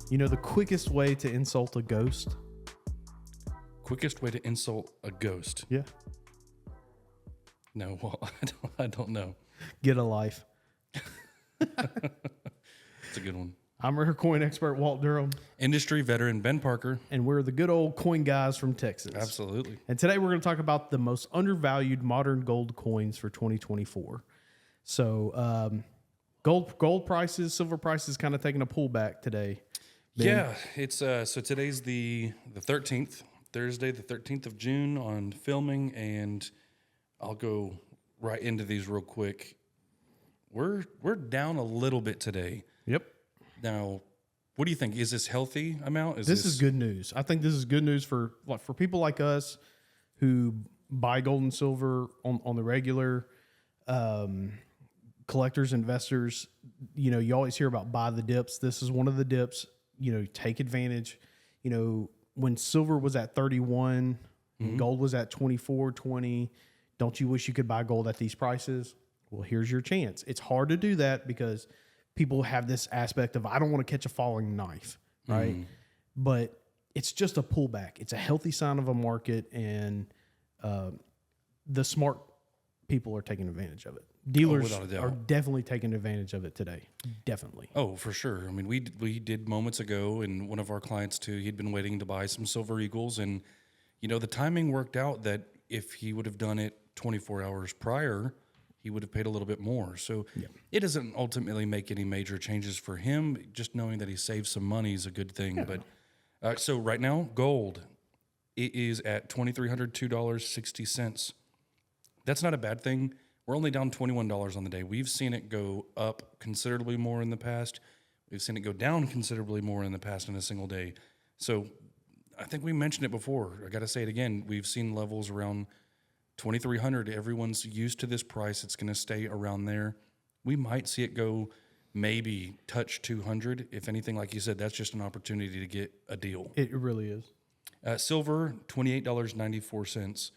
You know the quickest way to insult a ghost? Quickest way to insult a ghost? Yeah. No, well, I don't know. Get a life. It's a good one. I'm rare coin expert Walt Durham. Industry veteran Ben Parker. And we're the good old coin guys from Texas. Absolutely. And today we're going to talk about the most undervalued modern gold coins for 2024. So gold prices, silver prices kind of taking a pullback today. Ben. Yeah, it's so today's the 13th, Thursday, the 13th of June on filming, and I'll go right into these real quick. We're down a little bit today. Yep. Now, what do you think? Is this healthy amount? This is good news. I think this is good news for people like us who buy gold and silver on the regular, collectors, investors. You know, you always hear about buy the dips. This is one of the dips. You know, take advantage. You know, when silver was at 31 and gold was at 24, 20, don't you wish you could buy gold at these prices? Well, here's your chance. It's hard to do that because people have this aspect of, I don't want to catch a falling knife, right? But it's just a pullback. It's a healthy sign of a market, and the smart people are taking advantage of it. Dealers are definitely taking advantage of it today. Definitely. Oh, for sure. I mean, we did moments ago, and one of our clients too, he'd been waiting to buy some silver eagles, and you know, the timing worked out that if he would have done it 24 hours prior, he would have paid a little bit more. So it doesn't ultimately make any major changes for him. Just knowing that he saved some money is a good thing. Yeah. But so right now, gold, it is at $2,302.60. That's not a bad thing. We're only down $21 on the day. We've seen it go up considerably more in the past. We've seen it go down considerably more in the past in a single day. So I think we mentioned it before. I got to say it again. We've seen levels around 2,300. Everyone's used to this price. It's going to stay around there. We might see it go maybe touch 200. If anything, like you said, that's just an opportunity to get a deal. It really is. Silver, $28.94.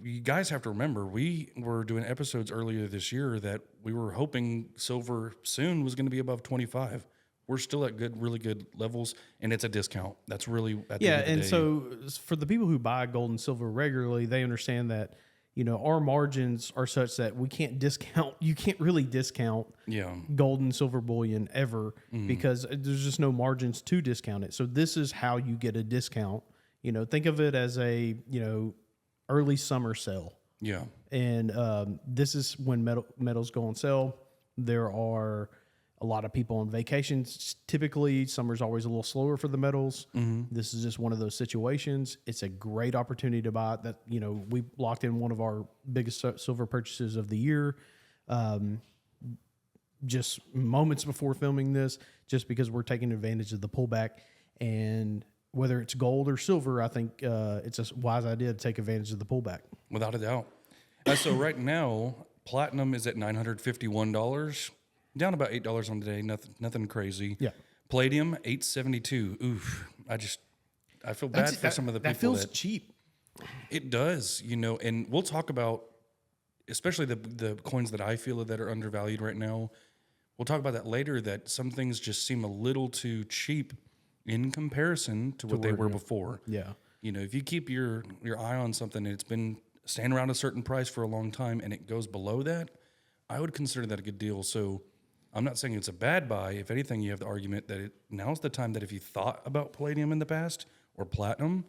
You guys have to remember, we were doing episodes earlier this year that we were hoping silver soon was going to be above 25. We're still at really good levels, and it's a discount. That's really at the end of the day. So for the people who buy gold and silver regularly, they understand that, you know, our margins are such that we can't discount. You can't really discount gold and silver bullion ever because there's just no margins to discount it. So this is how you get a discount. You know, think of it as a, you know, early summer sale. Yeah. And this is when metals go on sale. There are a lot of people on vacations. Typically, summer's always a little slower for the metals. This is just one of those situations. It's a great opportunity to buy. That, you know, we locked in one of our biggest silver purchases of the year, just moments before filming this, just because we're taking advantage of the pullback. And whether it's gold or silver, I think it's a wise idea to take advantage of the pullback. Without a doubt. So right now, platinum is at $951. Down about $8 on the day, nothing crazy. Yeah. Palladium, $872. Oof. I feel bad for some of the people. That feels cheap. It does, you know, and we'll talk about, especially the coins that I feel that are undervalued right now. We'll talk about that later, that some things just seem a little too cheap in comparison to what they were before. Yeah. You know, if you keep your eye on something and it's been staying around a certain price for a long time and it goes below that, I would consider that a good deal. So I'm not saying it's a bad buy. If anything, you have the argument that now's the time that if you thought about palladium in the past or platinum,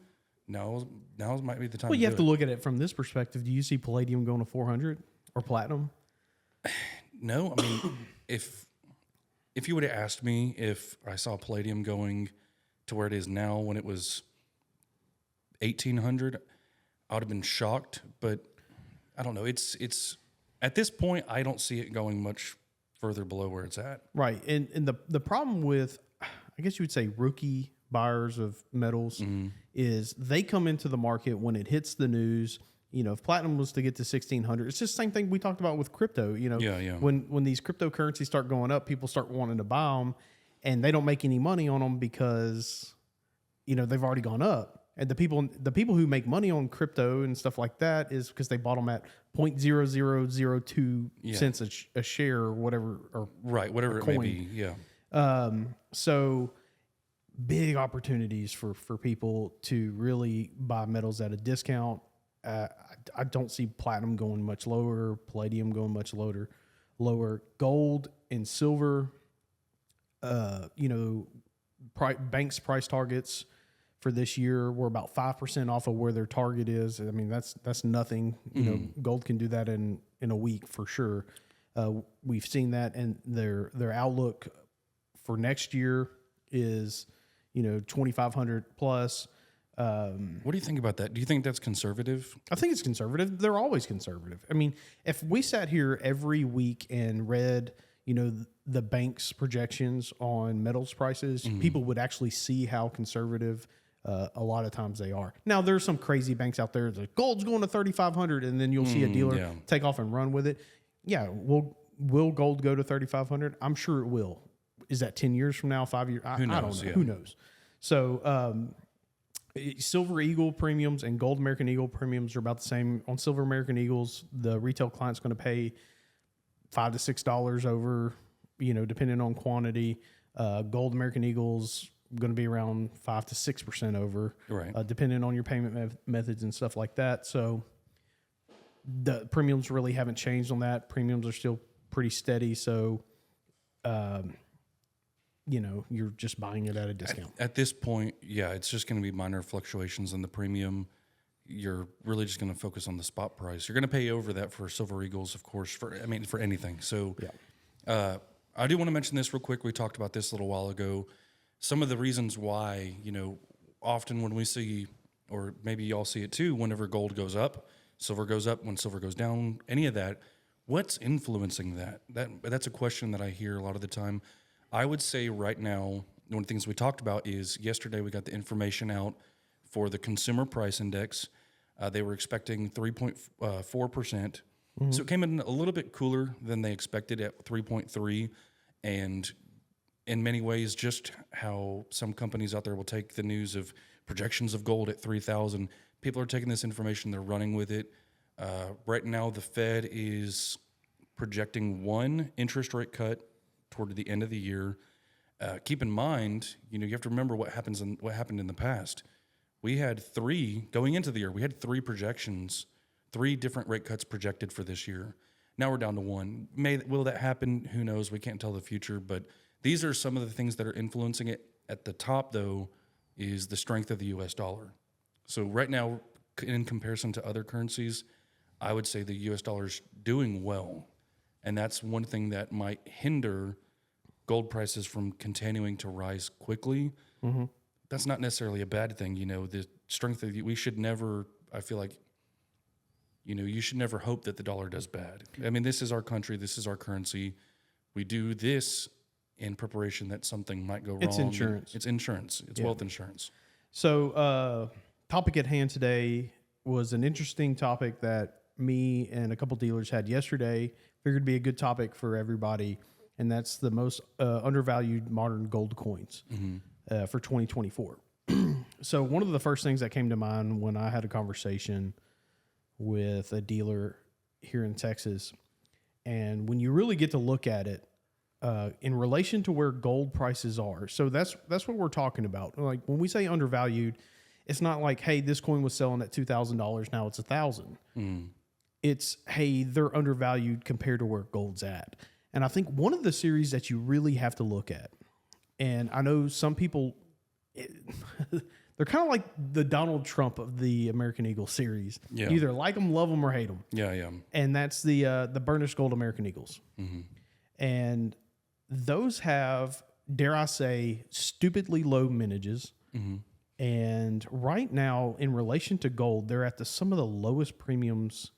now might be the time. Well, you have to look at it from this perspective. Do you see palladium going to 400 or platinum? No, I mean, if you would have asked me if I saw palladium going to where it is now when it was 1,800, I would have been shocked. But I don't know. It's at this point, I don't see it going much further below where it's at. Right. And the problem with, I guess you would say, rookie buyers of metals is they come into the market when it hits the news. You know, if platinum was to get to 1,600, it's just the same thing we talked about with crypto. You know, when these cryptocurrencies start going up, people start wanting to buy them, and they don't make any money on them because, you know, they've already gone up. And the people who make money on crypto and stuff like that is because they bought them at 0.0002 cents a share or whatever, or whatever it may be. Yeah. So big opportunities for people to really buy metals at a discount. I don't see platinum going much lower, palladium going much lower. Gold and silver, banks' price targets for this year were about 5% off of where their target is. I mean, that's nothing. Gold can do that in a week for sure. We've seen that, and their outlook for next year is 2,500 plus. What do you think about that? Do you think that's conservative? I think it's conservative. They're always conservative. I mean, if we sat here every week and read, the bank's projections on metals prices, people would actually see how conservative a lot of times they are. Now, there's some crazy banks out there that gold's going to 3,500, and then you'll see a dealer take off and run with it. Yeah, will gold go to 3,500? I'm sure it will. Is that 10 years from now, 5 years? I don't know. Yeah. Who knows? So Silver Eagle premiums and Gold American Eagle premiums are about the same. On Silver American Eagles, the retail client's going to pay $5 to $6 over, depending on quantity. Gold American Eagles going to be around 5 to 6% over, right? Depending on your payment methods and stuff like that. So the premiums really haven't changed on that. Premiums are still pretty steady. So, you're just buying it at a discount. At this point, yeah, it's just going to be minor fluctuations in the premium. You're really just going to focus on the spot price. You're going to pay over that for Silver Eagles, of course, for anything. So I do want to mention this real quick. We talked about this a little while ago. Some of the reasons why, often when we see, or maybe y'all see it too, whenever gold goes up, silver goes up, when silver goes down, any of that, what's influencing that? That's a question that I hear a lot of the time. I would say right now, one of the things we talked about is yesterday we got the information out for the Consumer Price Index. They were expecting 3.4%. So it came in a little bit cooler than they expected at 3.3. And in many ways, just how some companies out there will take the news of projections of gold at 3,000. People are taking this information, they're running with it. Right now, the Fed is projecting one interest rate cut toward the end of the year. Keep in mind, you have to remember what happened in the past. We had going into the year, we had three projections, 3 different rate cuts projected for this year. Now we're down to one. Will that happen? Who knows? We can't tell the future, but these are some of the things that are influencing it. At the top, though, is the strength of the U.S. dollar. So right now, in comparison to other currencies, I would say the U.S. dollar is doing well. And that's one thing that might hinder gold prices from continuing to rise quickly. Mm-hmm. That's not necessarily a bad thing. The strength of we should never, I feel like, you should never hope that the dollar does bad. I mean, this is our country. This is our currency. We do this in preparation that something might go wrong. It's insurance. It's insurance. It's wealth insurance. So topic at hand today was an interesting topic that me and a couple dealers had yesterday. Figured it'd be a good topic for everybody, and that's the most undervalued modern gold coins for 2024. So one of the first things that came to mind when I had a conversation with a dealer here in Texas, and when you really get to look at it in relation to where gold prices are, so that's what we're talking about. Like when we say undervalued, it's not like, hey, this coin was selling at $2,000, now it's $1,000. It's, hey, they're undervalued compared to where gold's at. And I think one of the series that you really have to look at, and I know some people, they're kind of like the Donald Trump of the American Eagle series. Yeah. You either like them, love them, or hate them. Yeah, yeah. And that's the burnished gold American Eagles. Mm-hmm. And those have, dare I say, stupidly low mintages. Mm-hmm. And right now, in relation to gold, they're at some of the lowest premiums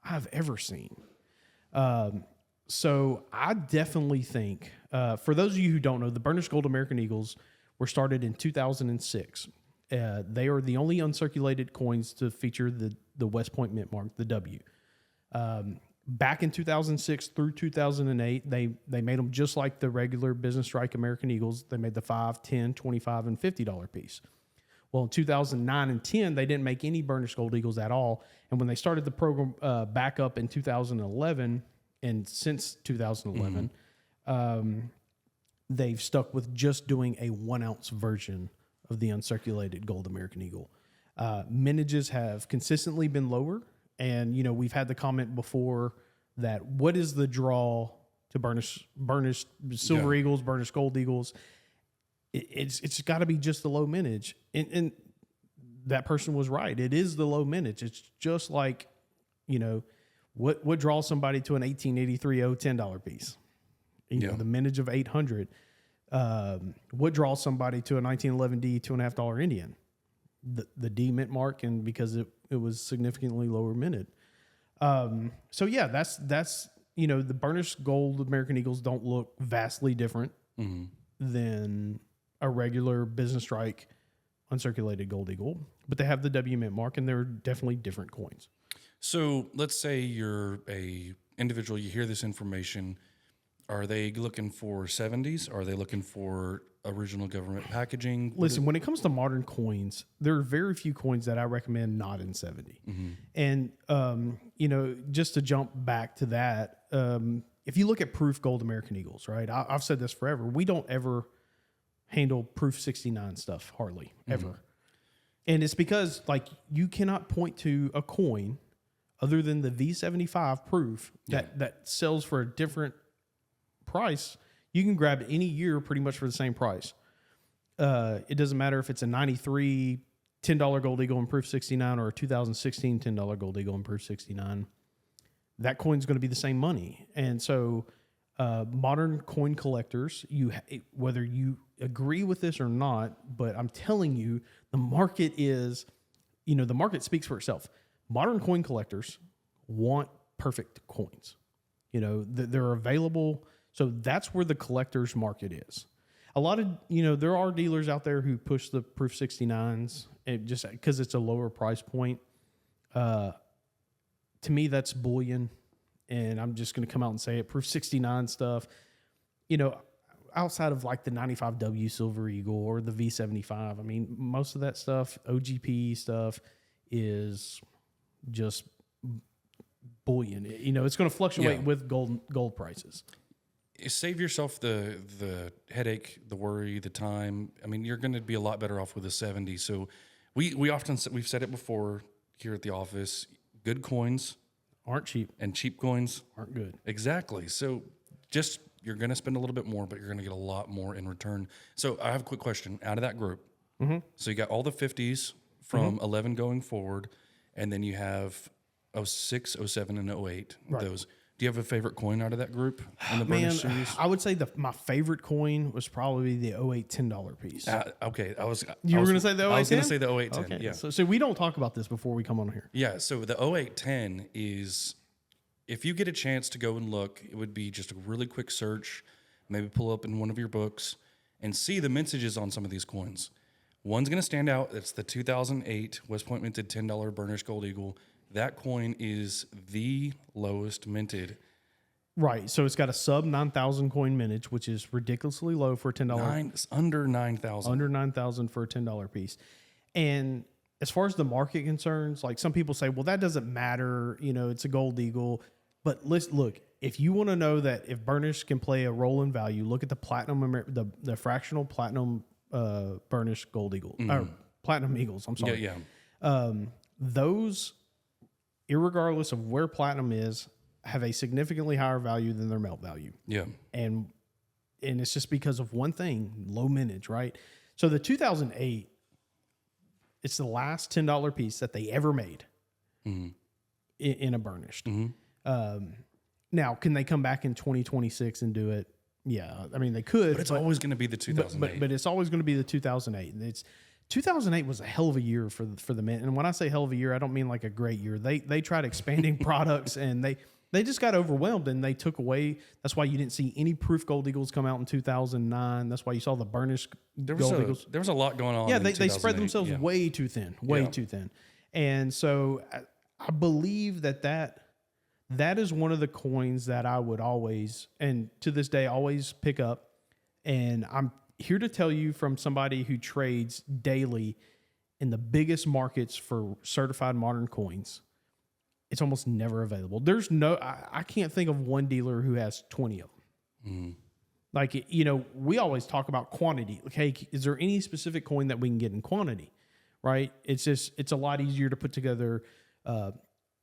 I've ever seen. So I definitely think, for those of you who don't know, the burnished gold American Eagles were started in 2006. They are the only uncirculated coins to feature the West Point mint mark, the W. Back in 2006 through 2008, they made them just like the regular business strike American Eagles. They made the $5, $10, $25, and $50 piece. Well, in 2009 and 10, they didn't make any burnished gold Eagles at all. And when they started the program back up in 2011, and since 2011, they've stuck with just doing a 1 ounce version of the uncirculated gold American Eagle. Mintages have consistently been lower. And, you know, we've had the comment before that what is the draw to burnish silver eagles, burnish gold eagles? It's got to be just the low mintage. And that person was right. It is the low mintage. It's just like, you know, what draws somebody to an 1883 $10 piece? You know, the mintage of 800. What draws somebody to a 1911 D $2.50 Indian? The D mint mark, and because it was significantly lower minted. So yeah, that's you know, the burnished gold American Eagles don't look vastly different than a regular business strike uncirculated gold eagle, but they have the W mint mark, and they're definitely different coins. So let's say you're a individual, you hear this information. Are they looking for 70s? Are they looking for original government packaging? Listen, when it comes to modern coins, there are very few coins that I recommend not in 70. And, you know, just to jump back to that, if you look at proof gold American Eagles, right? I've said this forever. We don't ever handle proof 69 stuff, hardly, ever. And it's because, like, you cannot point to a coin other than the V75 proof that sells for a different price. You can grab any year pretty much for the same price. It doesn't matter if it's a 93 $10 gold eagle in proof 69 or a 2016 $10 gold eagle in proof 69. That coin's going to be the same money. And so modern coin collectors, whether you agree with this or not, but I'm telling you, the market is, you know, the market speaks for itself. Modern coin collectors want perfect coins. You know, they're available. So that's where the collector's market is. A lot of, you know, there are dealers out there who push the proof 69s just because it's a lower price point. To me, that's bullion. And I'm just going to come out and say it. Proof 69 stuff, you know, outside of like the 95W Silver Eagle or the V75, I mean, most of that stuff, OGP stuff, is just bullion. You know, it's going to fluctuate with gold prices. Save yourself the headache, the worry, the time. I mean, you're going to be a lot better off with a 70. So we've said it before here at the office. Good coins aren't cheap, and cheap coins aren't good. Exactly. So just, you're going to spend a little bit more, but you're going to get a lot more in return. So I have a quick question out of that group. So you got all the 50s from 11 going forward, and then you have 06, 07, and 08. Right. Those. Do you have a favorite coin out of that group in the burnish series? I would say my favorite coin was probably the 08 $10 piece. Okay, You were going to say the 08 10? I was going to say the 08 10. Okay. Yeah. So we don't talk about this before we come on here. Yeah. So the 08 10 is, if you get a chance to go and look, it would be just a really quick search, maybe pull up in one of your books and see the mintages on some of these coins. One's going to stand out. It's the 2008 West Point minted $10 burnished gold eagle. That coin is the lowest minted. Right. So it's got a sub 9,000 coin mintage, which is ridiculously low for a $10. Under 9,000. Under 9,000 for a $10 piece. And as far as the market concerns, like some people say, well, that doesn't matter. You know, it's a gold eagle. But look, if you want to know that if burnish can play a role in value, look at the platinum, the fractional platinum burnished gold eagle, or platinum eagles. I'm sorry. Yeah. Those, irregardless of where platinum is, have a significantly higher value than their melt value. Yeah. And it's just because of one thing, low mintage, right? So the 2008, it's the last $10 piece that they ever made in a burnished. Now, can they come back in 2026 and do it? Yeah. I mean, they could. But it's always going to be the 2008. But it's always going to be the 2008. And 2008 was a hell of a year for the mint. And when I say hell of a year, I don't mean like a great year. They tried expanding products, and they just got overwhelmed, and they took away. That's why you didn't see any proof gold eagles come out in 2009. That's why you saw the burnished gold eagles. There was a lot going on. Yeah, they spread themselves way too thin, too thin. And so I believe that is one of the coins that I would always, and to this day, always pick up. And I'm here to tell you from somebody who trades daily in the biggest markets for certified modern coins, it's almost never available. I can't think of one dealer who has 20 of them. Like, you know, we always talk about quantity. Like, hey, is there any specific coin that we can get in quantity? Right? It's a lot easier to put together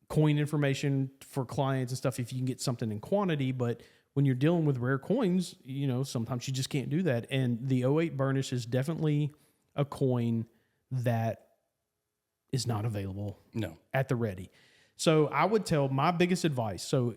coin information for clients and stuff if you can get something in quantity. But when you're dealing with rare coins, you know, sometimes you just can't do that. And the '08 Burnish is definitely a coin that is not available at the ready. So I would tell my biggest advice. So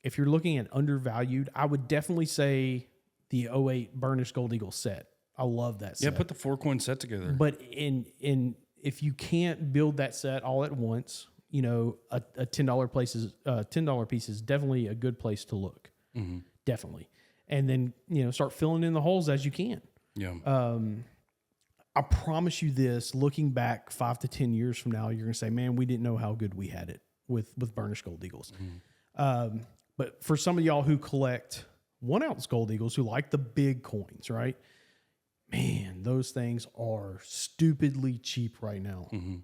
if you're looking at Undervalued, I would definitely say the '08 Burnish Gold Eagle set. I love that set. Yeah, put the 4-coin set together. But if you can't build that set all at once, you know, a $10 piece is definitely a good place to look. Mm-hmm. Definitely. And then, you know, start filling in the holes as you can. Yeah. I promise you this, looking back 5 to 10 years from now, you're going to say, man, we didn't know how good we had it with Burnish Gold Eagles. Mm-hmm. But for some of y'all who collect 1 ounce Gold Eagles, who like the big coins, right? Man, those things are stupidly cheap right now. Mm-hmm.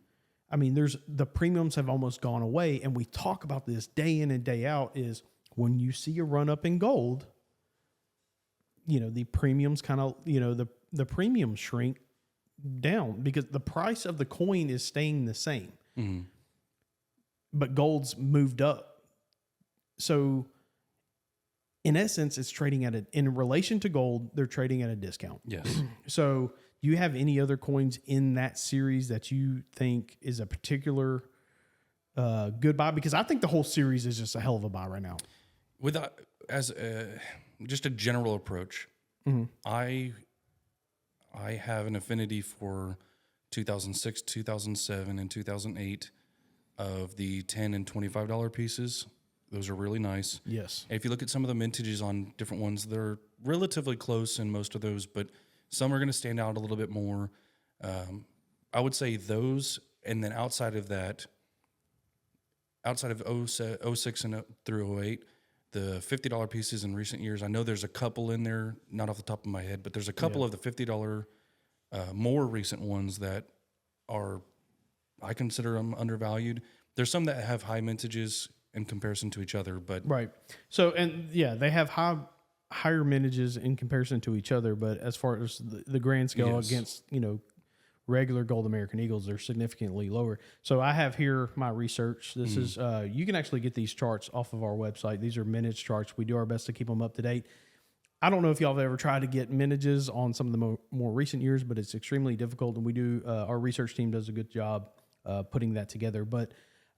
I mean, the premiums have almost gone away, and we talk about this day in and day out, is when you see a run up in gold, you know, the premiums kind of, you know, the premiums shrink down because the price of the coin is staying the same. Mm-hmm. But gold's moved up. So in essence, it's trading in relation to gold, they're trading at a discount. Yes. So do you have any other coins in that series that you think is a particular good buy? Because I think the whole series is just a hell of a buy right now. Just a general approach, mm-hmm. I have an affinity for 2006, 2007, and 2008 of the $10 and $25 pieces. Those are really nice. Yes. And if you look at some of the mintages on different ones, they're relatively close in most of those, but some are going to stand out a little bit more. I would say those, and then outside of that, outside of 06 and through 08, the $50 pieces in recent years, I know there's a couple in there, not off the top of my head, but there's a couple of the $50 more recent ones that are, I consider them undervalued. There's some that have high mintages in comparison to each other, but right. So, and yeah, they have higher mintages in comparison to each other, but as far as the grand scale against, you know, regular gold American Eagles, they're significantly lower. So I have here my research. This is, you can actually get these charts off of our website. These are mintage charts. We do our best to keep them up to date. I don't know if y'all have ever tried to get mintages on some of the more recent years, but it's extremely difficult. And we do, our research team does a good job putting that together. But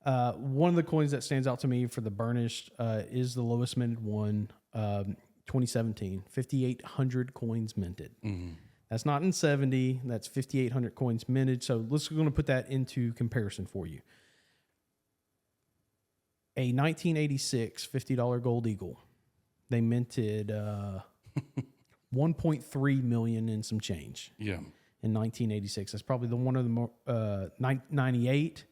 one of the coins that stands out to me for the burnished is the lowest minted one, 2017, 5,800 coins minted. Mm-hmm. That's not in 70. That's 5,800 coins minted. So we're going to put that into comparison for you. A 1986 $50 Gold Eagle. They minted 1.3 million and some change. Yeah. In 1986. That's probably the one of the more 98.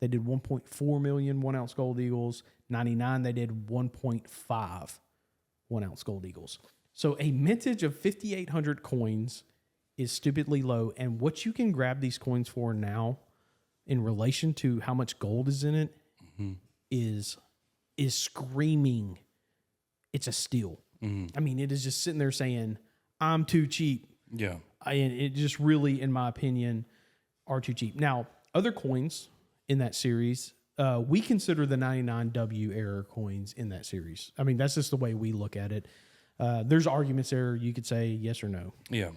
They did 1.4 million 1 ounce Gold Eagles. 99, they did 1.5 1 ounce Gold Eagles. So a mintage of 5,800 coins is stupidly low. And what you can grab these coins for now in relation to how much gold is in it is screaming. It's a steal. Mm-hmm. I mean, it is just sitting there saying, I'm too cheap. Yeah. And it just really, in my opinion, are too cheap. Now, other coins in that series, we consider the 99W era coins in that series. I mean, that's just the way we look at it. There's arguments there. You could say yes or no. Yeah.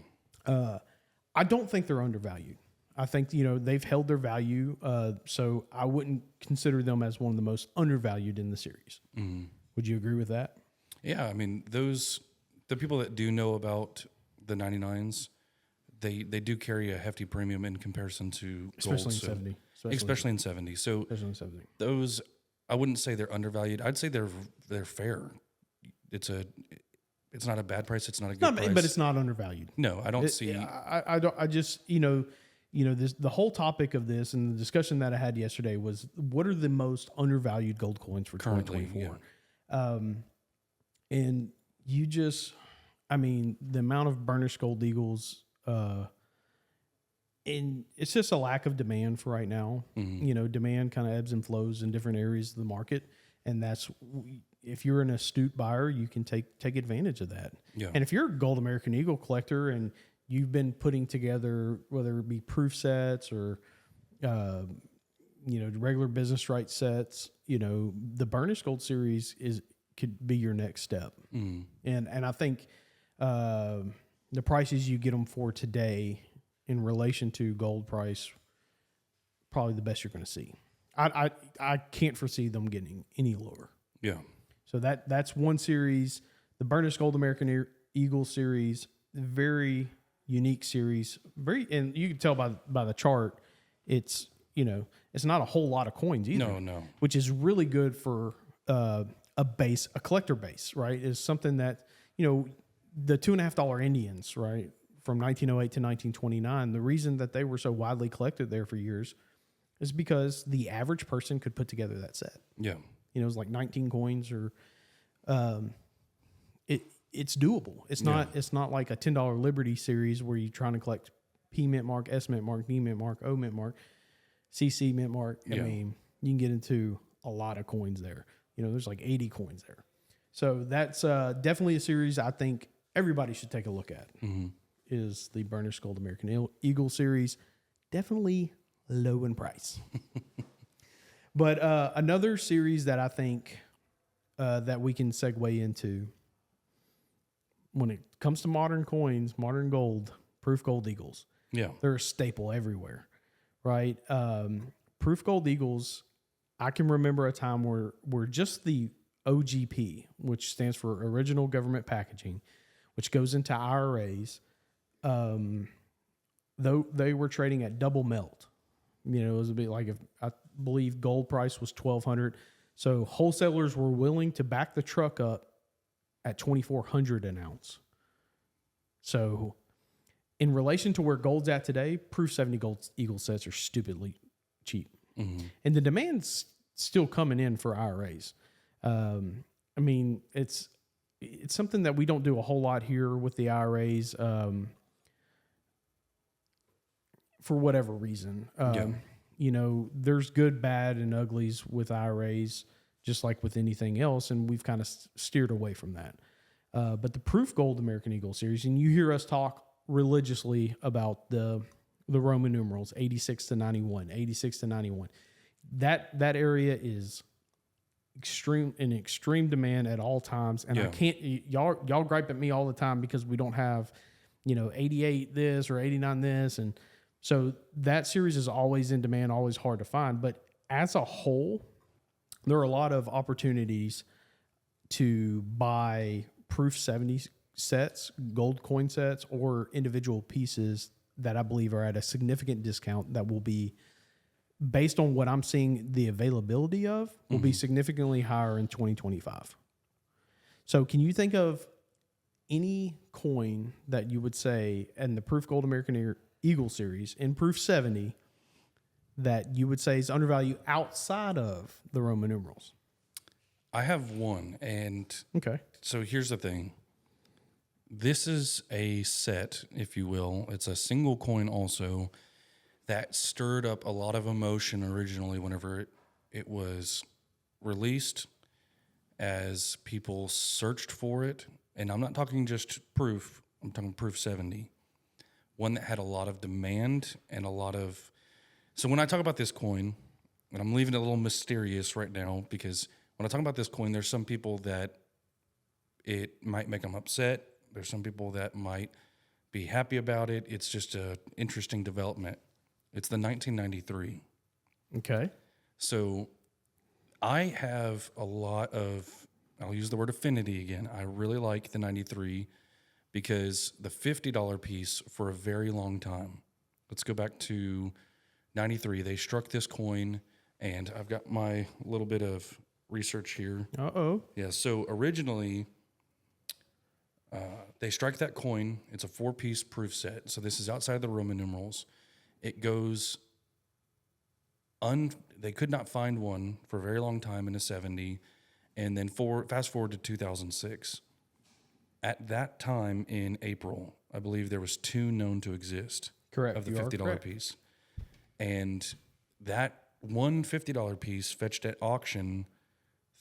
I don't think they're undervalued. I think, you know, they've held their value. So I wouldn't consider them as one of the most undervalued in the series. Mm. Would you agree with that? Yeah. I mean, the people that do know about the 99s, they do carry a hefty premium in comparison to especially gold. In 70. Especially in 70. So especially in 70. Those, I wouldn't say they're undervalued. I'd say they're fair. It's not a bad price. It's not a good price. But it's not undervalued. No, I don't see. I don't. I just, you know, the whole topipic of this and the discussion that I had yesterday was what are the most undervalued gold coins for currently, 2024? Yeah. And you just, I mean, the amount of burnished Gold Eagles, and it's just a lack of demand for right now. Mm-hmm. You know, demand kind of ebbs and flows in different areas of the market. And that's, if you're an astute buyer, you can take advantage of that. Yeah. And if you're a Gold American Eagle collector and you've been putting together, whether it be proof sets or, regular business right sets, the Burnished Gold series could be your next step. And I think the prices you get them for today in relation to gold price, probably the best you're going to see. I can't foresee them getting any lower. Yeah. So that's one series. The Burnished Gold American Eagle series, very unique series. And you can tell by the chart, it's not a whole lot of coins either. No. Which is really good for a collector base, right? Is something that, the $2.50 Indians, right, from 1908 to 1929, the reason that they were so widely collected there for years is because the average person could put together that set. Yeah. It was like 19 coins, or it's doable. It's not like a $10 Liberty series where you're trying to collect P mint mark, S mint mark, D mint mark, O mint mark, CC mint mark. I mean, you can get into a lot of coins there. There's like 80 coins there. So that's definitely a series I think everybody should take a look at. Is the Burnished Gold American Eagle series. Definitely low in price. But another series that I think that we can segue into when it comes to modern coins, modern gold, proof gold eagles. Yeah. They're a staple everywhere, right? Proof gold eagles, I can remember a time where just the OGP, which stands for Original Government Packaging, which goes into IRAs, though they were trading at double melt. It was a bit like, if I believe gold price was $1,200. So wholesalers were willing to back the truck up at $2,400 an ounce. So in relation to where gold's at today, Proof 70 Gold Eagle sets are stupidly cheap. And the demand's still coming in for IRAs. I mean, it's something that we don't do a whole lot here with the IRAs. For whatever reason, there's good, bad, and uglies with IRAs, just like with anything else, and we've kind of steered away from that. But the Proof Gold American Eagle series, and you hear us talk religiously about the Roman numerals, 86 to 91, 86 to 91. That area is extreme demand at all times, and I can't. Y'all gripe at me all the time because we don't have, 88 this or 89 this, and so that series is always in demand, always hard to find. But as a whole, there are a lot of opportunities to buy Proof 70 sets, gold coin sets, or individual pieces that I believe are at a significant discount that will be, based on what I'm seeing the availability of, will be significantly higher in 2025. So can you think of any coin that you would say in the Proof Gold American Eagle series in Proof 70 that you would say is undervalued outside of the Roman numerals? I have one, and okay. So here's the thing. This is a set, if you will. It's a single coin also that stirred up a lot of emotion originally whenever it was released, as people searched for it. And I'm not talking just Proof, I'm talking Proof 70. One that had a lot of demand and a lot of... So when I talk about this coin, and I'm leaving it a little mysterious right now, because when I talk about this coin, there's some people that it might make them upset. There's some people that might be happy about it. It's just an interesting development. It's the 1993. Okay. So I have a lot of... I'll use the word affinity again. I really like the 93 because the $50 piece for a very long time. Let's go back to 93. They struck this coin, and I've got my little bit of research here. Uh-oh. Yeah, so originally, they strike that coin. It's a 4-piece proof set. So this is outside the Roman numerals. It goes... They could not find one for a very long time in the 70. And then fast forward to 2006. At that time in April, I believe there was 2 known to exist. Correct. Of the $50 piece. And that one $50 piece fetched at auction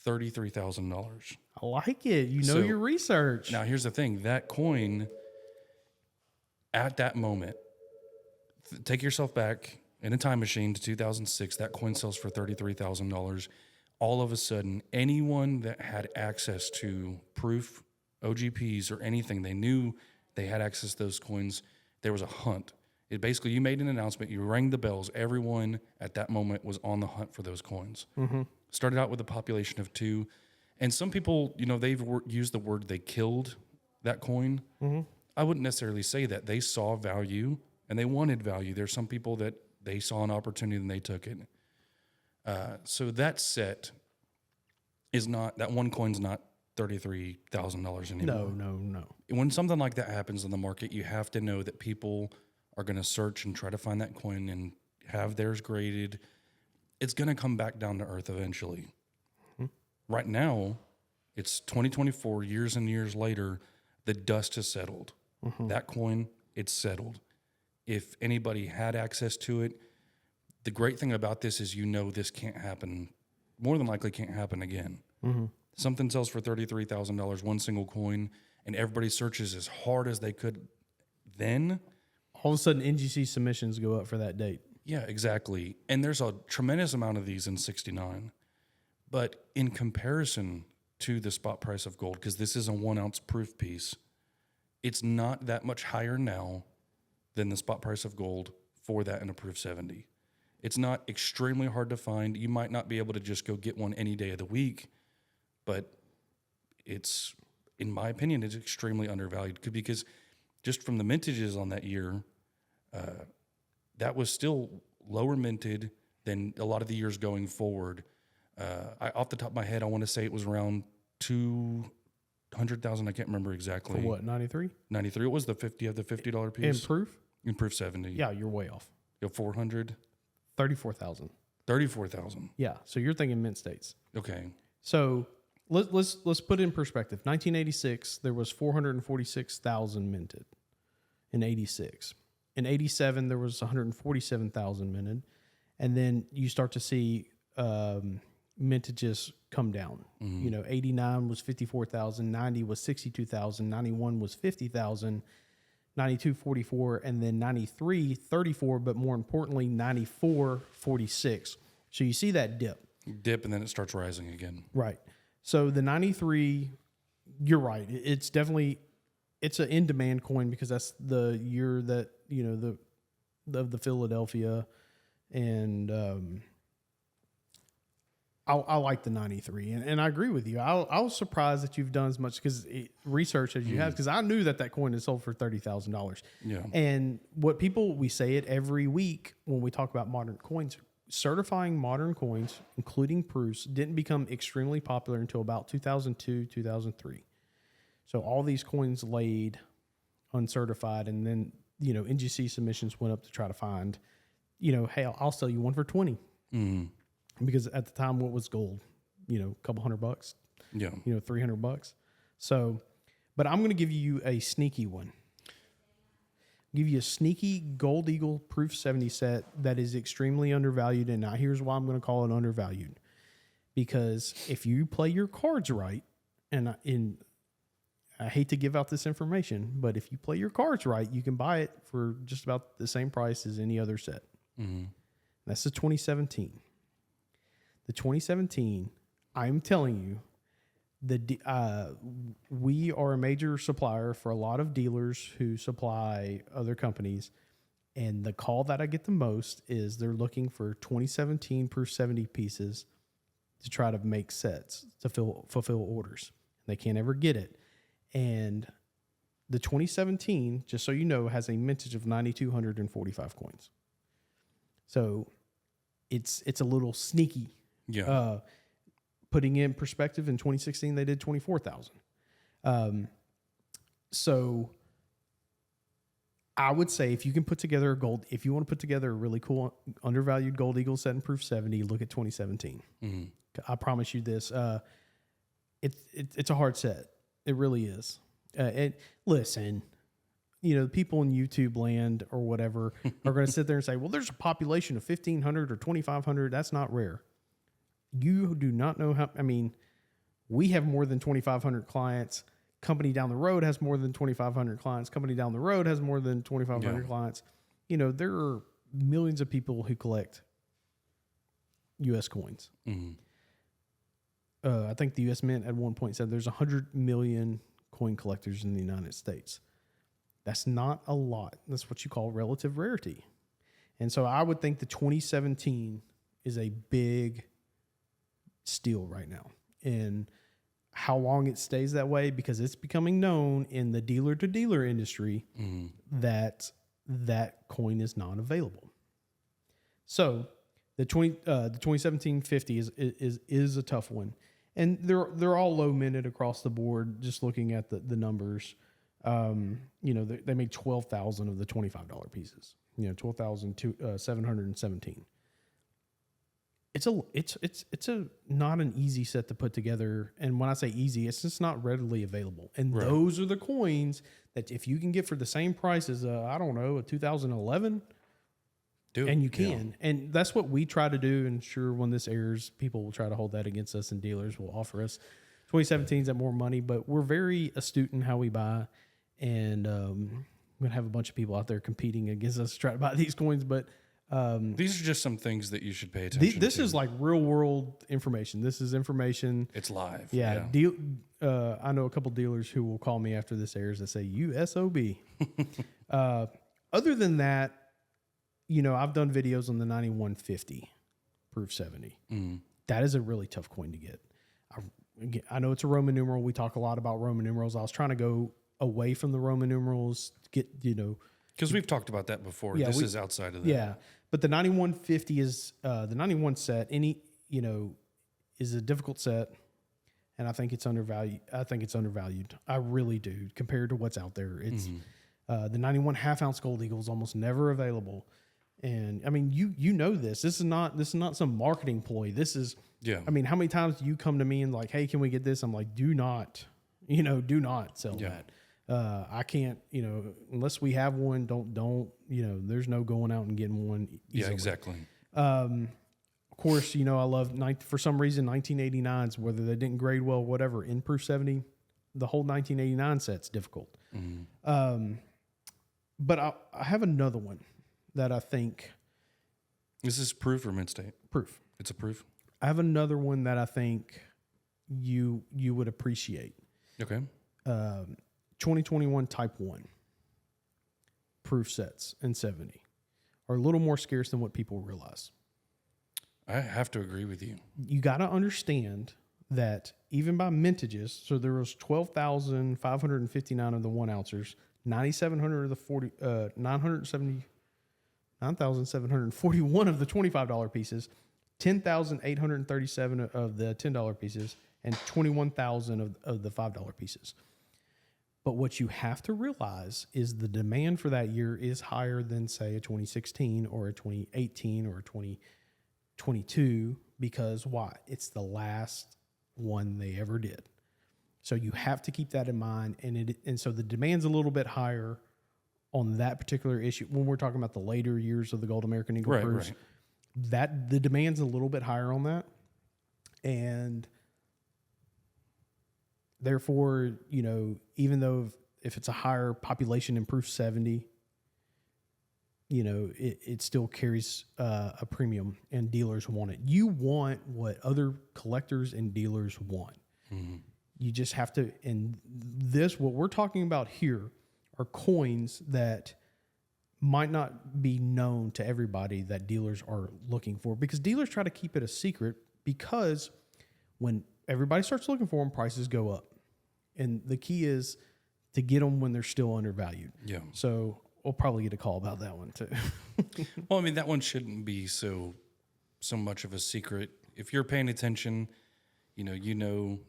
$33,000. I like it. You know So, your research. Now, here's the thing. That coin, at that moment, take yourself back in a time machine to 2006. That coin sells for $33,000. All of a sudden, anyone that had access to proof, OGPs, or anything, they knew they had access to those coins. There was a hunt. It basically, you made an announcement, you rang the bells. Everyone at that moment was on the hunt for those coins. Started out with a population of 2. And some people, they've used the word they killed that coin. I wouldn't necessarily say that. They saw value and they wanted value. There's some people that they saw an opportunity and they took it. So that set is not, that one coin's not $33,000 anymore. No. When something like that happens in the market, you have to know that people are going to search and try to find that coin and have theirs graded. It's going to come back down to earth eventually. Right now, it's 2024, years and years later, the dust has settled. That coin, it's settled. If anybody had access to it, the great thing about this is this can't happen, more than likely can't happen again. Something sells for $33,000, one single coin, and everybody searches as hard as they could then. All of a sudden, NGC submissions go up for that date. Yeah, exactly. And there's a tremendous amount of these in 69. But in comparison to the spot price of gold, because this is a 1 ounce proof piece, it's not that much higher now than the spot price of gold for that in a proof 70. It's not extremely hard to find. You might not be able to just go get one any day of the week, but it's, in my opinion, it's extremely undervalued because just from the mintages on that year, that was still lower minted than a lot of the years going forward. Off the top of my head, I want to say it was around 200,000. I can't remember exactly. For what, 93? 93. It was the $50 piece. In proof? In proof 70. Yeah, you're way off. 400. 34,000. 34,000. Yeah, so you're thinking mint states. Okay. So let's put it in perspective. 1986, there was 446,000 minted. In 86, in 87, there was 147,000 minted, and then you start to see mintages come down. 89 was 54,000, 90 was 62,000, 91 was 50,000, 92 44, and then 93 34, but more importantly 94 46. So you see that dip, and then it starts rising again. right? So the 93, you're right. It's definitely, it's an in-demand coin because that's the year that, the Philadelphia, and I like the 93, and I agree with you. I was surprised that you've done as much research as you have, because I knew that coin is sold for $30,000. Yeah. And we say it every week when we talk about modern coins. Certifying modern coins, including proofs, didn't become extremely popular until about 2002, 2003. So all these coins laid uncertified, and then, NGC submissions went up to try to find, hey, I'll sell you one for 20. Because at the time, what was gold? A couple $100. Yeah. $300. So, but I'm going to give you a sneaky one. Give you a sneaky Gold Eagle Proof 70 set that is extremely undervalued. And now here's why I'm going to call it undervalued. Because if you play your cards right, and I hate to give out this information, but if you play your cards right, you can buy it for just about the same price as any other set. That's the 2017. The 2017, I'm telling you, we are a major supplier for a lot of dealers who supply other companies, and the call that I get the most is they're looking for 2017 Proof 70 pieces to try to make sets to fulfill orders. They can't ever get it. And the 2017, just so you know, has a mintage of 9,245 coins. So it's a little sneaky. Yeah. Putting in perspective, in 2016, they did 24,000. So I would say if you can put together if you want to put together a really cool undervalued Gold Eagle set in Proof 70, look at 2017. I promise you this. It's a hard set. It really is. And listen, people in YouTube land or whatever are going to sit there and say, well, there's a population of 1,500 or 2,500. That's not rare. You do not know how, We have more than 2,500 clients. Company down the road has more than 2,500 clients. Company down the road has more than 2,500 clients. You know, there are millions of people who collect U.S. coins. I think the U.S. Mint at one point said there's 100 million coin collectors in the United States. That's not a lot. That's what you call relative rarity. And so I would think the 2017 is a big steal right now. And how long it stays that way, because it's becoming known in the dealer-to-dealer industry that that coin is not available. So the 2017 50 is a tough one, and they're all low minted across the board. Just looking at the numbers, you know, they made 12,000 of the $25 pieces. You know, 12,717. It's a not an easy set to put together. And when I say easy, it's just not readily available. And those are the coins that if you can get for the same price as I don't know, a 2011, and you can. Yeah. And that's what we try to do. And sure, when this airs, people will try to hold that against us, and dealers will offer us 2017s at more money. But we're very astute in how we buy. And we're going to have a bunch of people out there competing against us to try to buy these coins. But these are just some things that you should pay attention to. This is like real world information. This is information. It's live. Yeah. I know a couple dealers who will call me after this airs that say USOB. Other than that, you know, I've done videos on the 9150 Proof 70. That is a really tough coin to get. I know it's a Roman numeral. We talk a lot about Roman numerals. I was trying to go away from the Roman numerals, get, you know, because we've talked about that before. Yeah, this is outside of that. Yeah, but the 9150 is the 91 set. You know, is a difficult set, and I think it's undervalued. I really do compared to what's out there. It's the 91 half-ounce gold eagle is almost never available, and I mean you know this. This is not some marketing ploy. This is I mean, how many times do you come to me and like, hey, can we get this? I'm like, do not sell that. I can't, you know, unless we have one, don't, you know, there's no going out and getting one easily. Yeah, exactly. Of course, you know, I love, for some reason, 1989s, whether they didn't grade well, whatever, in Proof 70, the whole 1989 set's difficult. But I have another one that I think. Is this Proof or Mint State? Proof. It's a Proof? I have another one that I think you would appreciate. Okay. 2021 Type 1 Proof sets in 70 are a little more scarce than what people realize. I have to agree with you. You got to understand that even by mintages, so there was 12,559 of the 1 ouncers, 9,700 of the 9,741 of the $25 pieces, 10,837 of the $10 pieces, and 21,000 of the $5 pieces. But what you have to realize is the demand for that year is higher than, say, a 2016 or a 2018 or a 2022, because why? It's the last one they ever did. So you have to keep that in mind. And so the demand's a little bit higher on that particular issue. When we're talking about the later years of the Gold American Eagle Proofs, that the demand's a little bit higher on that. And therefore, you know, even though if it's a higher population in Proof 70, you know, it still carries a premium, and dealers want it. You want what other collectors and dealers want. You just have to, and what we're talking about here are coins that might not be known to everybody that dealers are looking for, because dealers try to keep it a secret, because when everybody starts looking for them, prices go up. And the key is to get them when they're still undervalued. Yeah. So we'll probably get a call about that one too. Well, I mean, that one shouldn't be so much of a secret. If you're paying attention, you know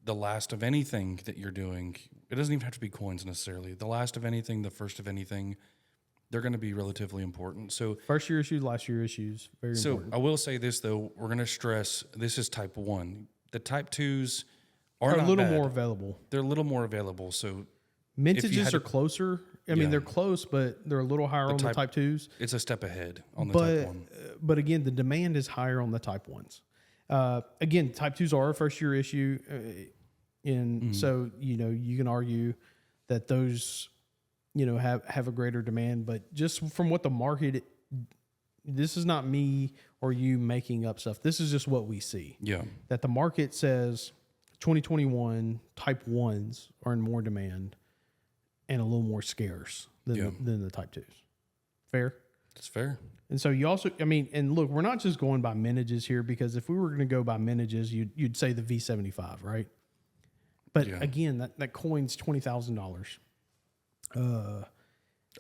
the last of anything that you're doing. It doesn't even have to be coins necessarily. The last of anything, the first of anything, they're going to be relatively important. So first year issues, last year issues, very important. So I will say this though, we're going to stress this is Type 1. The Type 2s are a little more available. They're a little more available. So mintages are closer. I mean, they're close, but they're a little higher on the Type 2s. It's a step ahead on the Type 1. But again, the demand is higher on the Type 1s. Again, Type 2s are a first-year issue. And so, you can argue that those, have a greater demand. But just from what the market, this is not me or you making up stuff. This is just what we see. Yeah. That the market says 2021 Type 1s are in more demand and a little more scarce than the Type 2s. Fair? That's fair. And so you also, and look, we're not just going by mintages here, because if we were going to go by mintages, you'd say the V75, right? But again, that coin's $20,000. A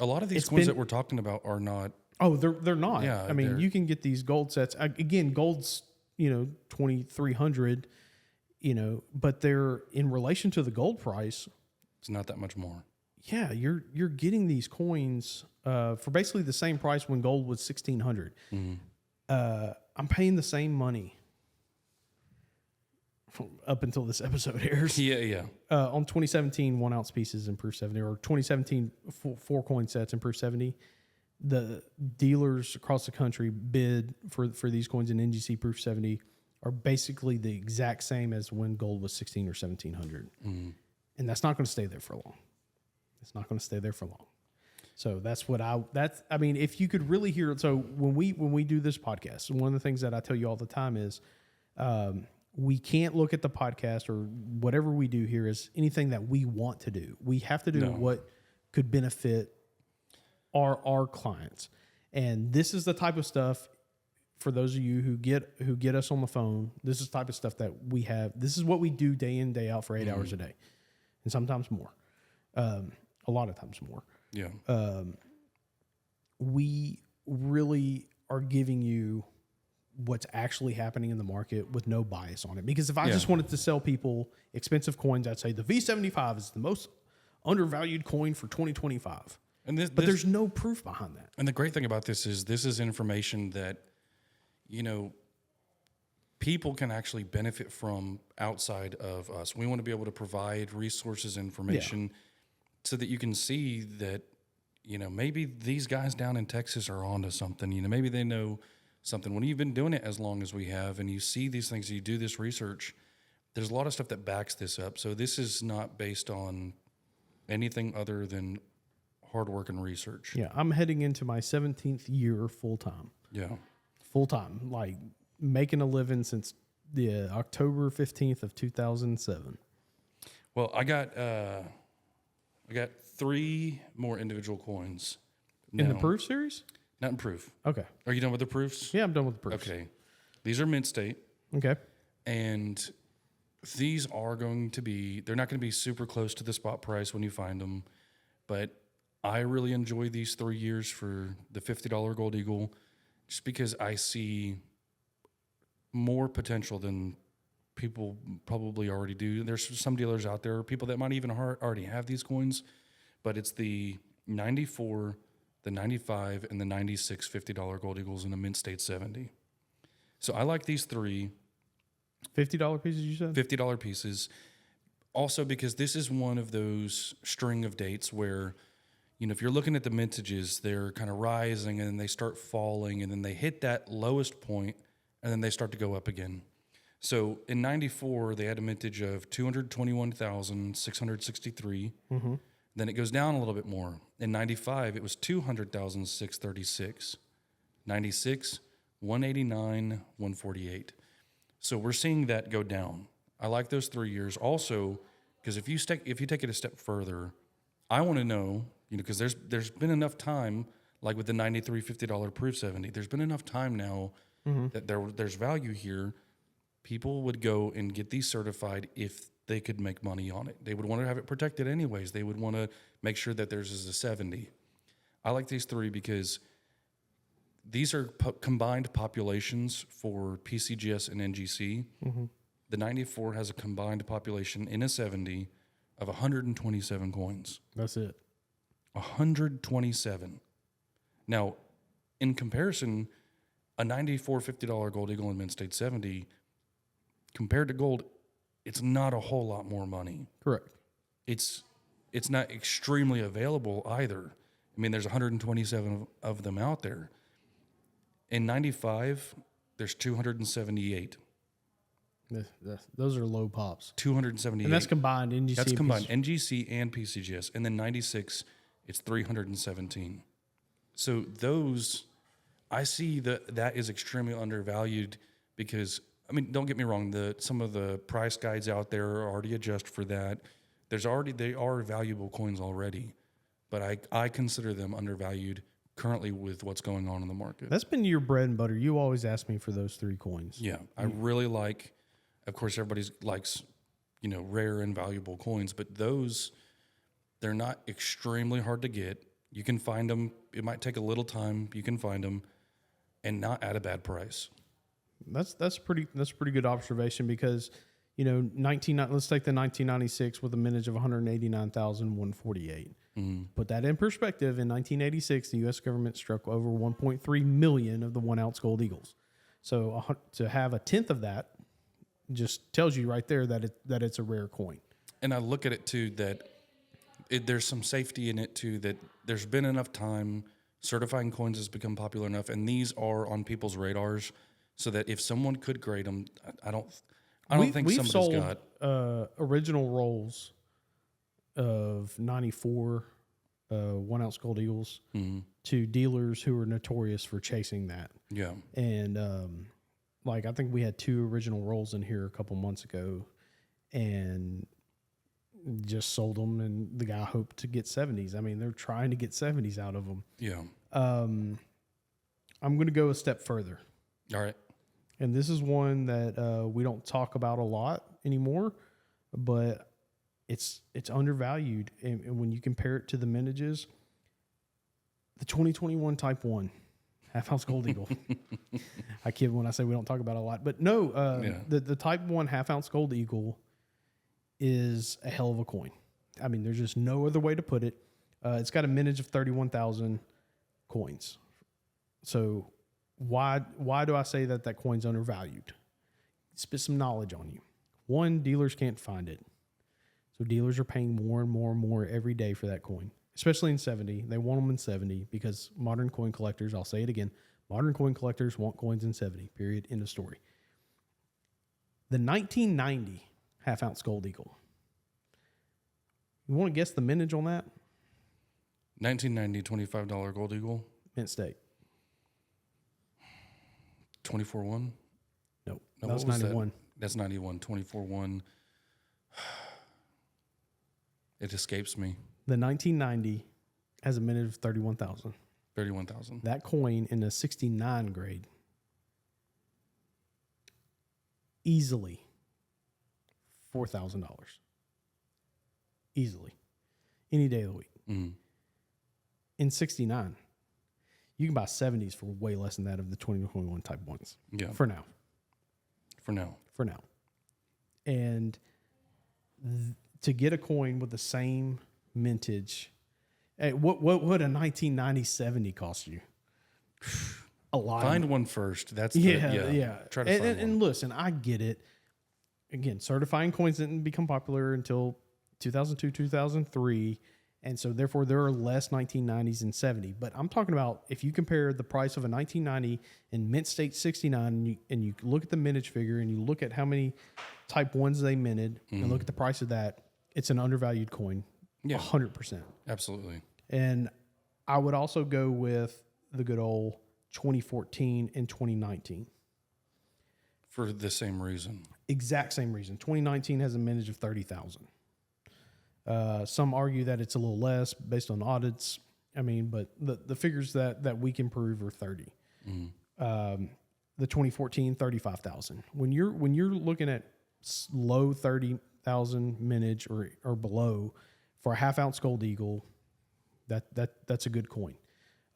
lot of these coins that we're talking about are not. Oh, they're not. Yeah, you can get these gold sets. Again, gold's 2,300. But they're in relation to the gold price. It's not that much more. Yeah, you're getting these coins for basically the same price when gold was 1,600. I'm paying the same money up until this episode airs. Yeah. On 2017 1 ounce pieces in proof 70, or 2017 four coin sets in proof 70. The dealers across the country bid for these coins in NGC proof 70 are basically the exact same as when gold was 1,600 or 1,700. And that's not going to stay there for long. It's not going to stay there for long. So if you could really hear it. So when we do this podcast, one of the things that I tell you all the time is, we can't look at the podcast or whatever we do here as anything that we want to do. We have to do what could benefit our clients. And this is the type of stuff, for those of you who get us on the phone, this is the type of stuff that we have. This is what we do day in, day out for 8 hours a day, and sometimes more. A lot of times more. Yeah. We really are giving you what's actually happening in the market with no bias on it. Because if I just wanted to sell people expensive coins, I'd say the V75 is the most undervalued coin for 2025. But there's no proof behind that. And the great thing about this is information that, people can actually benefit from outside of us. We want to be able to provide resources, information, so that you can see that, maybe these guys down in Texas are onto something. Maybe they know something. When you've been doing it as long as we have, and you see these things, you do this research, there's a lot of stuff that backs this up. So this is not based on anything other than hard work and research. Yeah, I'm heading into my 17th year full-time. Yeah. Full-time, like making a living since the October 15th of 2007. Well, I got 3 more individual coins. In the proof series? Not in proof. Okay. Are you done with the proofs? Yeah, I'm done with the proofs. Okay. These are mint state. Okay. And these are they're not going to be super close to the spot price when you find them, but I really enjoy these 3 years for the $50 Gold Eagle, just because I see more potential than people probably already do. There's some dealers out there, people that might even already have these coins, but it's the 94, the 95, and the 96 $50 Gold Eagles in a mint state 70. So I like these 3. $50 pieces, you said? $50 pieces. Also because this is one of those string of dates where, if you're looking at the mintages, they're kind of rising and then they start falling and then they hit that lowest point and then they start to go up again. So in 94, they had a mintage of 221,663. Then it goes down a little bit more. In 95, it was 200,636. 96, 189, 148. So we're seeing that go down. I like those 3 years. Also, because if you take it a step further, I want to know, because there's been enough time, like with the 93 $50 proof 70, there's been enough time now that there's value here. People would go and get these certified if they could make money on it. They would want to have it protected anyways. They would want to make sure that theirs is a 70. I like these 3 because these are combined populations for PCGS and NGC. The 94 has a combined population in a 70 of 127 coins. That's it. 127. Now, in comparison, a 94 $50 Gold Eagle in mint state 70, compared to gold, it's not a whole lot more money. Correct. It's not extremely available either. I mean, there's 127 of them out there. In 95, there's 278. Those are low pops. 278. And that's combined NGC. That's and combined PCG. NGC and PCGS. And then 96, it's 317. So those, I see that is extremely undervalued because, I mean, don't get me wrong, some of the price guides out there are already adjust for that. They are valuable coins already, but I consider them undervalued currently with what's going on in the market. That's been your bread and butter. You always ask me for those 3 coins. Yeah, I really like, of course, everybody likes, rare and valuable coins, but those, they're not extremely hard to get. You can find them. It might take a little time. You can find them and not at a bad price. That's pretty good observation because, let's take the 1996 with a mintage of 189,148. Put that in perspective. In 1986, the U.S. government struck over 1.3 million of the 1 ounce gold eagles. So to have a tenth of that just tells you right there that it's a rare coin. And I look at it too that there's some safety in it too, that there's been enough time. Certifying coins has become popular enough, and these are on people's radars, so that if someone could grade them, I don't think we've somebody's sold, got original rolls of 94 1 ounce gold eagles to dealers who are notorious for chasing that. Yeah. And I think we had 2 original rolls in here a couple months ago, and just sold them, and the guy hoped to get 70s. I mean, they're trying to get 70s out of them. Yeah. I'm going to go a step further. All right. And this is one that we don't talk about a lot anymore, but it's undervalued. And when you compare it to the mintages, the 2021 Type 1 half ounce gold eagle. I kid when I say we don't talk about it a lot, but no, the Type 1 half ounce gold eagle is a hell of a coin. I mean, there's just no other way to put it. It's got a mintage of 31,000 coins. So why do I say that coin's undervalued? Spit some knowledge on you. One, dealers can't find it. So dealers are paying more and more and more every day for that coin, especially in 70. They want them in 70 because modern coin collectors, I'll say it again, modern coin collectors want coins in 70, period, end of story. The 1990 half ounce gold eagle. You want to guess the mintage on that? 1990 $25 gold eagle. Mint state. 24-1? Nope. No, That was what was 91. That's 91. 24-1. It escapes me. The 1990 has a mintage of 31,000. 31,000. That coin in the 69 grade, easily $4,000. Easily. Any day of the week. Mm. In 69, you can buy 70s for way less than that of the 2021 Type 1s. Yeah. For now. For now. And to get a coin with the same mintage, what would a 1990 70 cost you? A lot. Find one first. That's yeah. Try to find one. And listen, I get it. Again, certifying coins didn't become popular until 2002, 2003. And so, therefore, there are less 1990s and 70. But I'm talking about if you compare the price of a 1990 in mint state 69 and you look at the mintage figure and you look at how many Type 1s they minted and look at the price of that, it's an undervalued coin. Yeah. 100%. Absolutely. And I would also go with the good old 2014 and 2019. For the same reason. Exact same reason. 2019 has a mintage of 30,000. Some argue that it's a little less based on audits. I mean, but the figures that we can prove are 30. The 2014, 35,000. When you're looking at low 30,000 mintage or below for a half ounce gold eagle, that's a good coin.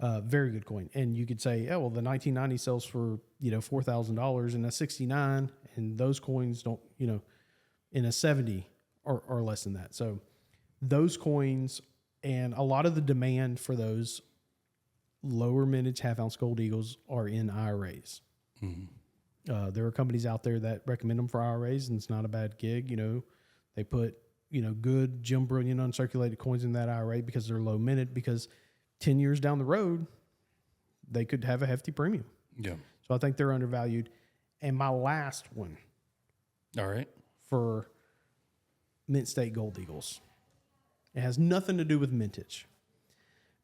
Very good coin. And you could say, oh, well, the 1990 sells for, $4,000 and a 69, and those coins don't, in a 70 or less than that. So those coins and a lot of the demand for those lower mintage half ounce gold eagles are in IRAs. Mm-hmm. There are companies out there that recommend them for IRAs, and it's not a bad gig. They put, good Jim Brilliant uncirculated coins in that IRA because they're low minted, because 10 years down the road, they could have a hefty premium. Yeah. So I think they're undervalued. And my last one All right. for Mint State Gold Eagles. It has nothing to do with mintage.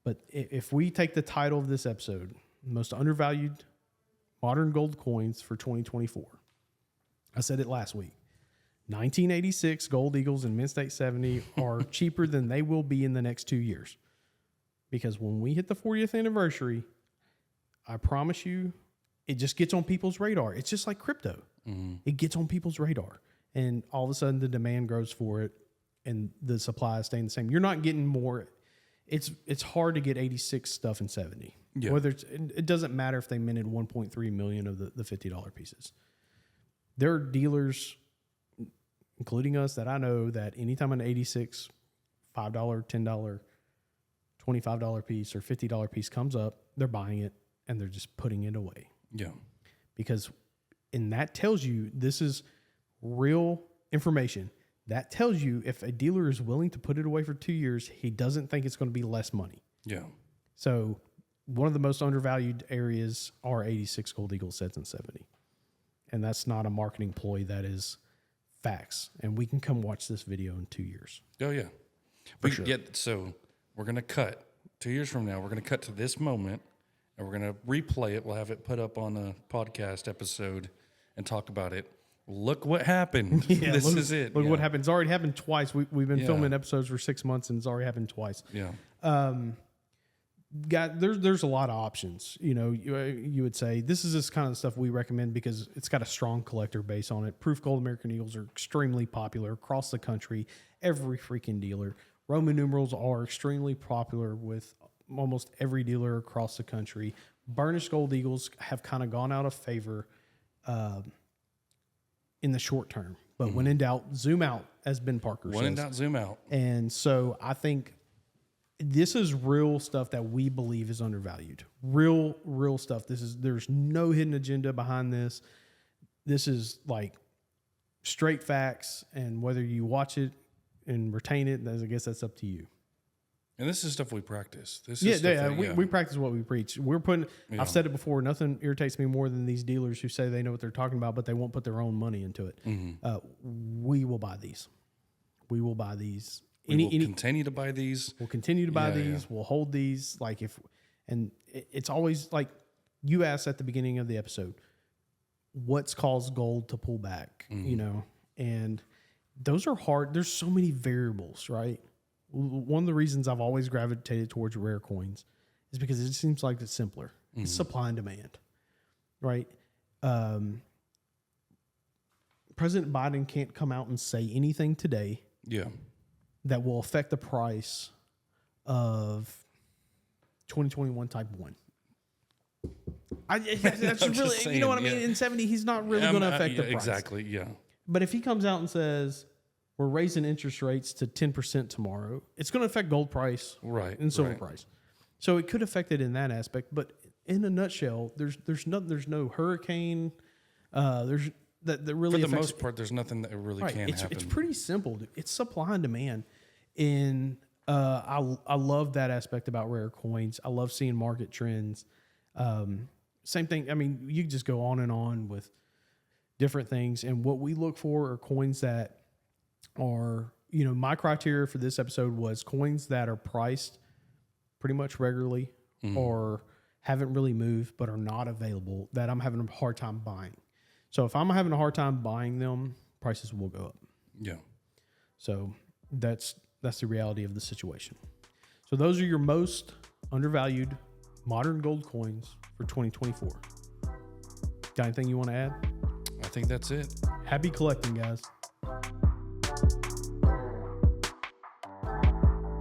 But if we take the title of this episode, Most Undervalued Modern Gold Coins for 2024, I said it last week. 1986 Gold Eagles and Mint State 70 are cheaper than they will be in the next 2 years. Because when we hit the 40th anniversary, I promise you, it just gets on people's radar. It's just like crypto. Mm-hmm. It gets on people's radar. And all of a sudden, the demand grows for it, and the supply is staying the same. You're not getting more. It's hard to get 86 stuff in 70. Yeah. Whether it doesn't matter if they minted 1.3 million of the $50 pieces. There are dealers, including us, that I know that anytime an 86 $5, $10, $25 piece or $50 piece comes up, they're buying it and they're just putting it away. Yeah. And that tells you this is real information. That tells you if a dealer is willing to put it away for 2 years, he doesn't think it's going to be less money. Yeah. So one of the most undervalued areas are 86 Gold Eagle sets and 70. And that's not a marketing ploy. That is facts. And we can come watch this video in 2 years. Oh, yeah. So we're going to cut 2 years from now. We're going to cut to this moment and we're going to replay it. We'll have it put up on a podcast episode and talk about it. Look what happened. Yeah, this is it. Look what happened. It's already happened twice. We've been filming episodes for 6 months and it's already happened twice. Yeah. There's a lot of options. You know, you would say this is this kind of stuff we recommend because it's got a strong collector base on it. Proof Gold American Eagles are extremely popular across the country. Every freaking dealer. Roman numerals are extremely popular with almost every dealer across the country. Burnished Gold Eagles have kind of gone out of favor in the short term. But when in doubt, zoom out, as Ben Parker says. When in doubt, zoom out. And so I think this is real stuff that we believe is undervalued. Real stuff. There's no hidden agenda behind this. This is like straight facts, and whether you watch it and retain it, I guess that's up to you. And this is stuff we practice. We practice what we preach. I've said it before, nothing irritates me more than these dealers who say they know what they're talking about, but they won't put their own money into it. Mm-hmm. We will buy these. We will buy these. We will continue to buy these. We'll continue to buy these. Yeah. We'll hold these. It's always like you asked at the beginning of the episode, what's caused gold to pull back, and those are hard. There's so many variables, right? One of the reasons I've always gravitated towards rare coins is because it seems like it's simpler. Mm-hmm. It's supply and demand, right? President Biden can't come out and say anything today that will affect the price of 2021 Type 1. That's really, saying, you know what I mean? In 70, he's not really going to affect the price. Exactly, yeah. But if he comes out and says, we're raising interest rates to 10% tomorrow, it's going to affect gold price and silver price. So it could affect it in that aspect. But in a nutshell, there's no hurricane. There's that really for the most part, there's nothing that really can happen. It's pretty simple. It's supply and demand. And I love that aspect about rare coins. I love seeing market trends. Same thing. I mean, you just go on and on with different things. And what we look for are coins that are, my criteria for this episode was coins that are priced pretty much regularly or haven't really moved but are not available, that I'm having a hard time buying. So if I'm having a hard time buying them, prices will go up. Yeah. So that's the reality of the situation. So those are your most undervalued modern gold coins for 2024. Got anything you want to add? I think that's it. Happy collecting, guys.